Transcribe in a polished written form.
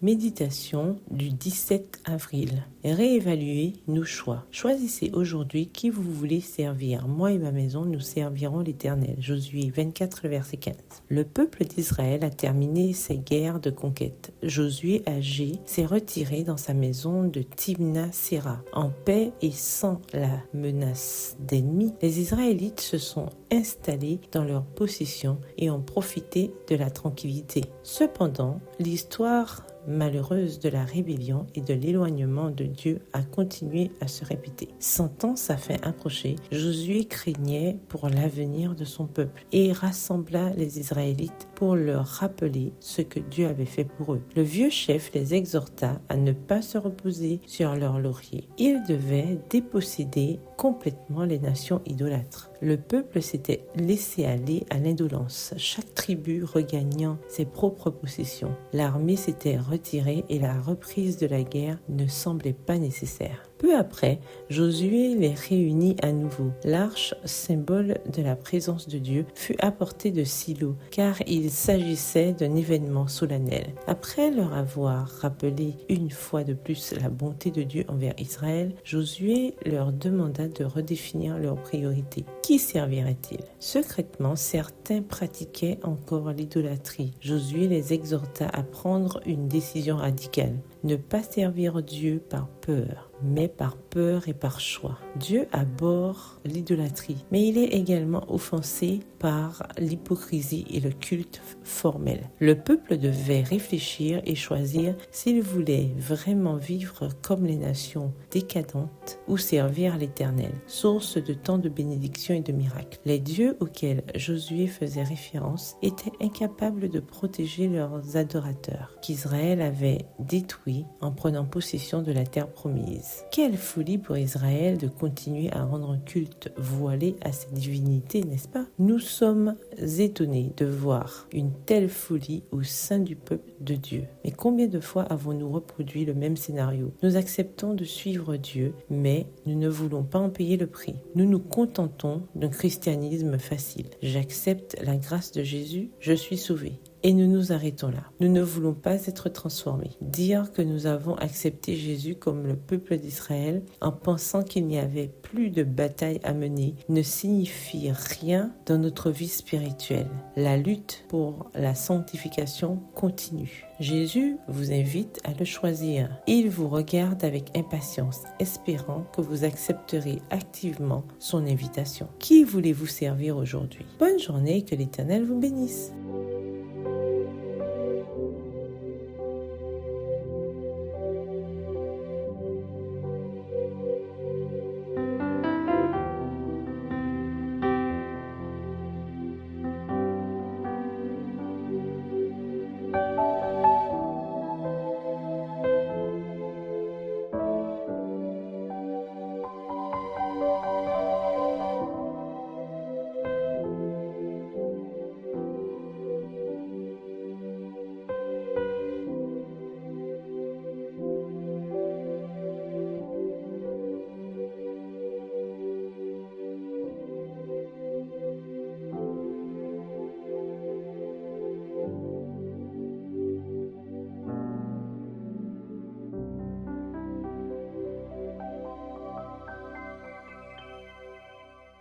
Méditation du 17 avril. Réévaluez nos choix. Choisissez aujourd'hui qui vous voulez servir. Moi et ma maison, nous servirons l'Éternel. Josué 24, le verset 15. Le peuple d'Israël a terminé ses guerres de conquête. Josué âgé s'est retiré dans sa maison de Timna-Séra. En paix et sans la menace d'ennemis, les Israélites se sont installés dans leur possession et ont profité de la tranquillité. Cependant, l'histoire malheureuse de la rébellion et de l'éloignement de Dieu a continué à se répéter. Sentant sa fin approcher, Josué craignait pour l'avenir de son peuple et rassembla les Israélites pour leur rappeler ce que Dieu avait fait pour eux. Le vieux chef les exhorta à ne pas se reposer sur leur laurier. Ils devaient déposséder complètement les nations idolâtres. Le peuple s'était laissé aller à l'indolence, chaque tribu regagnant ses propres possessions. L'armée s'était retirée et la reprise de la guerre ne semblait pas nécessaire. Peu après, Josué les réunit à nouveau. L'arche, symbole de la présence de Dieu, fut apportée de Silo, car il s'agissait d'un événement solennel. Après leur avoir rappelé une fois de plus la bonté de Dieu envers Israël, Josué leur demanda de redéfinir leurs priorités. Qui servirait-il? Secrètement, certains pratiquaient encore l'idolâtrie. Josué les exhorta à prendre une décision radicale. Ne pas servir Dieu par peur, mais par peur et par choix. Dieu abhorre l'idolâtrie, mais il est également offensé par l'hypocrisie et le culte formel. Le peuple devait réfléchir et choisir s'il voulait vraiment vivre comme les nations décadentes ou servir l'Éternel, source de tant de bénédictions et de miracles. Les dieux auxquels Josué faisait référence étaient incapables de protéger leurs adorateurs, qu'Israël avait détruits en prenant possession de la terre promise. Quelle folie pour Israël de continuer à rendre un culte voilé à ses divinités, n'est-ce pas? Nous sommes étonnés de voir une telle folie au sein du peuple de Dieu. Mais combien de fois avons-nous reproduit le même scénario? Nous acceptons de suivre Dieu, mais nous ne voulons pas en payer le prix. Nous nous contentons d'un christianisme facile. J'accepte la grâce de Jésus, je suis sauvé. Et nous nous arrêtons là. Nous ne voulons pas être transformés. Dire que nous avons accepté Jésus comme le peuple d'Israël en pensant qu'il n'y avait plus de bataille à mener ne signifie rien dans notre vie spirituelle. La lutte pour la sanctification continue. Jésus vous invite à le choisir. Il vous regarde avec impatience, espérant que vous accepterez activement son invitation. Qui voulez-vous servir aujourd'hui? Bonne journée et que l'Éternel vous bénisse.